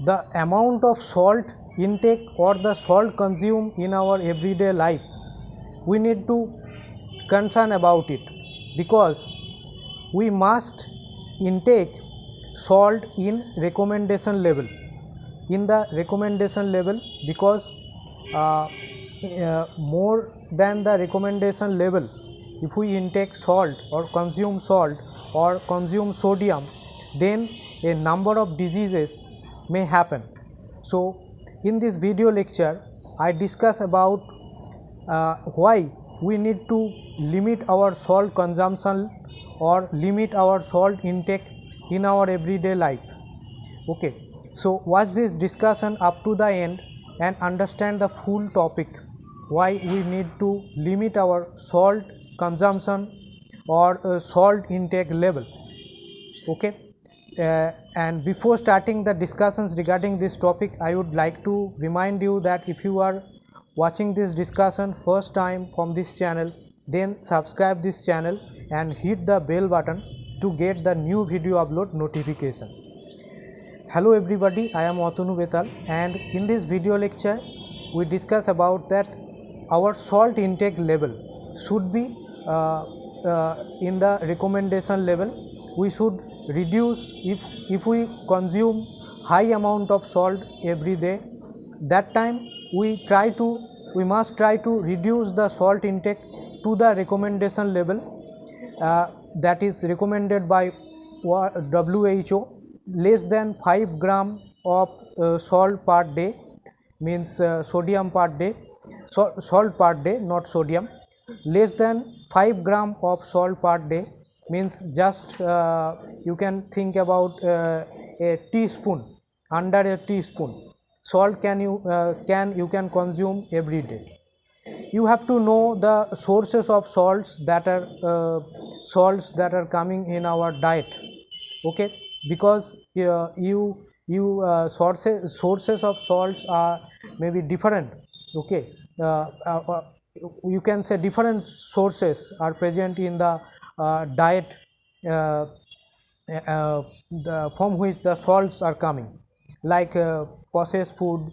the amount of salt intake or the salt consumed in our everyday life, we need to concern about it, because we must intake salt in recommendation level, because more than the recommendation level, if we intake salt or consume sodium, then a number of diseases may happen. So in this video lecture I discuss about why we need to limit our salt consumption or limit our salt intake in our everyday life. Okay, so watch this discussion up to the end and understand the full topic, why we need to limit our salt consumption or salt intake level. Okay, and before starting the discussions regarding this topic, I would like to remind you that if you are watching this discussion first time from this channel, then subscribe this channel and hit the bell button to get the new video upload notification. Hello everybody, I am Atanu Betal, and in this video lecture we discuss about that our salt intake level should be in the recommendation level. We should reduce, if we consume high amount of salt every day, that time we must try to reduce the salt intake to the recommendation level that is recommended by WHO. Less than 5 gram of salt per day, means sodium per day, salt per day, not sodium. Less than 5 gram of salt per day means just you can think about a teaspoon, under a teaspoon salt you can consume every day. You have to know the sources of salts that are coming in our diet. Okay, because sources of salts are maybe different. Okay, you can say different sources are present in the diet from which the salts are coming, like processed food.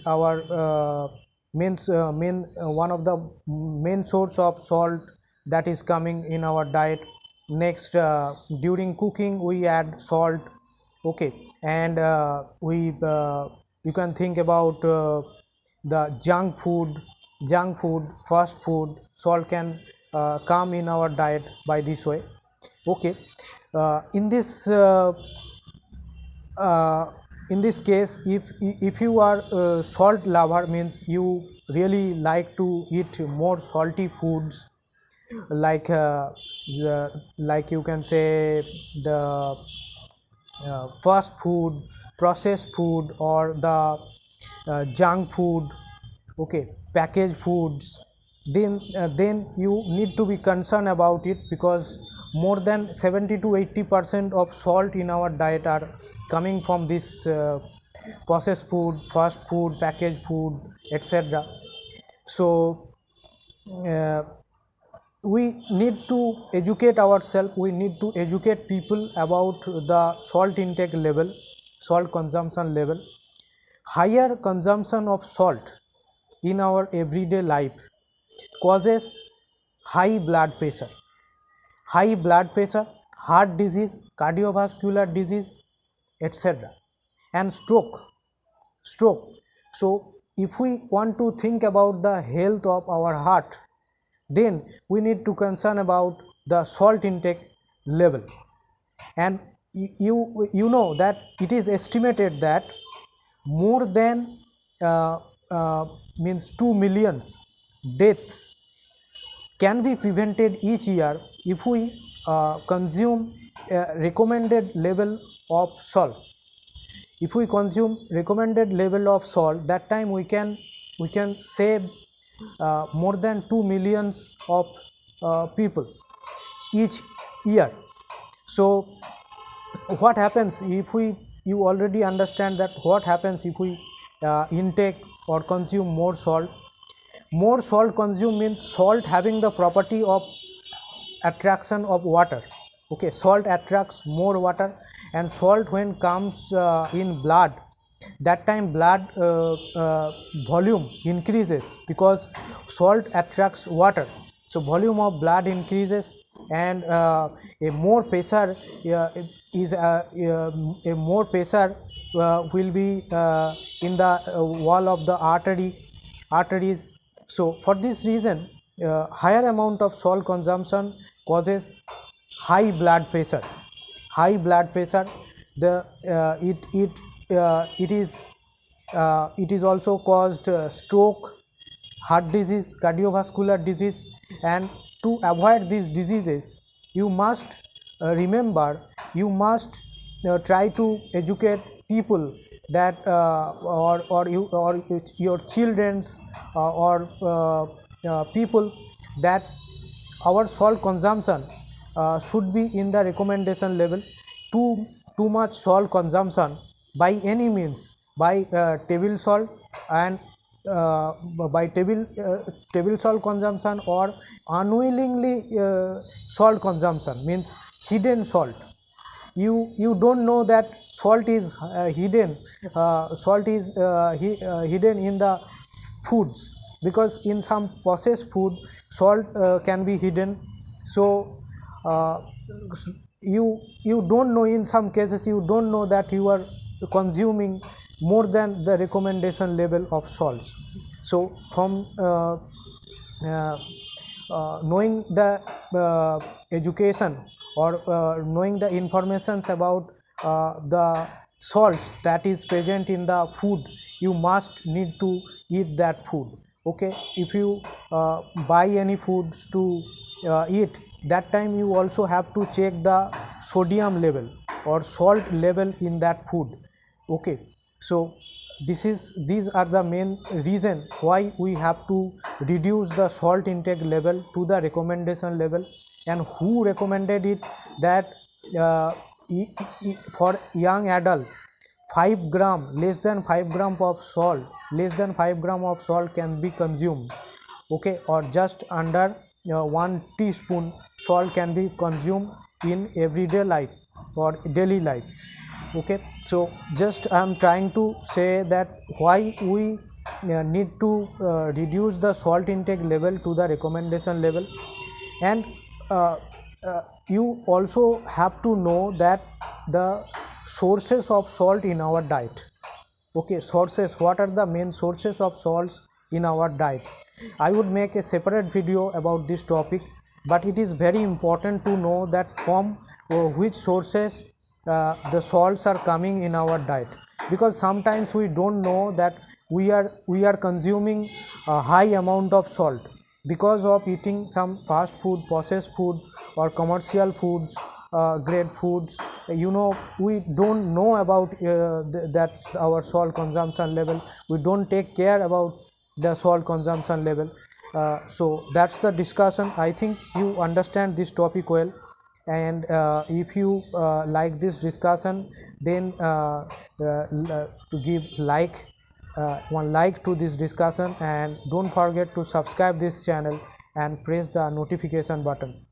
Our main one of the main source of salt that is coming in our diet. Next, during cooking we add salt. Okay, and you can think about the junk food, fast food. Salt can come in our diet by this way. Okay, in this case, if you are a salt lover, means you really like to eat more salty foods, like you can say the fast food, processed food, or the junk food. Okay, packaged foods, then you need to be concerned about it, because more than 70 to 80% of salt in our diet are coming from this processed food, fast food, packaged food, etc. So we need to educate ourselves, we need to educate people about the salt intake level, salt consumption level. Higher consumption of salt in our everyday life causes high blood pressure, heart disease, cardiovascular disease, etc., and stroke. So if we want to think about the health of our heart, then we need to concern about the salt intake level. And you know that it is estimated that more than means 2 million deaths can be prevented each year if we consume a recommended level of salt. If we consume recommended level of salt, that time we can save more than 2 millions of people each year. So what happens if you already understand that what happens if we intake or consume more salt. More salt consumed means salt having the property of attraction of water. Okay, salt attracts more water, and salt when comes in blood, that time blood volume increases because salt attracts water, so volume of blood increases, and a more pressure is a more pressure will be in the wall of the arteries. So for this reason, higher amount of salt consumption causes high blood pressure. High blood pressure, the it is also caused stroke, heart disease, cardiovascular disease. And to avoid these diseases, you must remember, you must try to educate people that or you or your children's or people, that our salt consumption should be in the recommendation level. Too much salt consumption by any means, by table salt and by table salt consumption, or unwillingly salt consumption, means hidden salt. You don't know that salt is hidden, hidden in the foods, because in some processed food salt can be hidden. So uh, you don't know, in some cases you don't know that you are consuming more than the recommendation level of salts. So from uh, knowing the education, or knowing the informations about the salts that is present in the food, you must need to eat that food. Okay, if you buy any foods to eat, that time you also have to check the sodium level or salt level in that food. Okay, so these are the main reason why we have to reduce the salt intake level to the recommendation level. And who recommended it? That uh, for young adult, 5 gram, less than 5 gram of salt, less than 5 gram of salt can be consumed. Okay, or just under 1 teaspoon salt can be consumed in everyday life or daily life. Okay, so just I am trying to say that why we need to reduce the salt intake level to the recommendation level. And uh, you also have to know that the sources of salt in our diet. Okay, sources, what are the main sources of salts in our diet? I would make a separate video about this topic, but it is very important to know that from which sources the salts are coming in our diet, because sometimes we don't know that we are consuming a high amount of salt because of eating some fast food, processed food, or commercial foods, grade foods. We don't know about that our salt consumption level, we don't take care about the salt consumption level. So that's the discussion. I think you understand this topic well, and if you like this discussion, then to give one like to this discussion, and don't forget to subscribe this channel and press the notification button.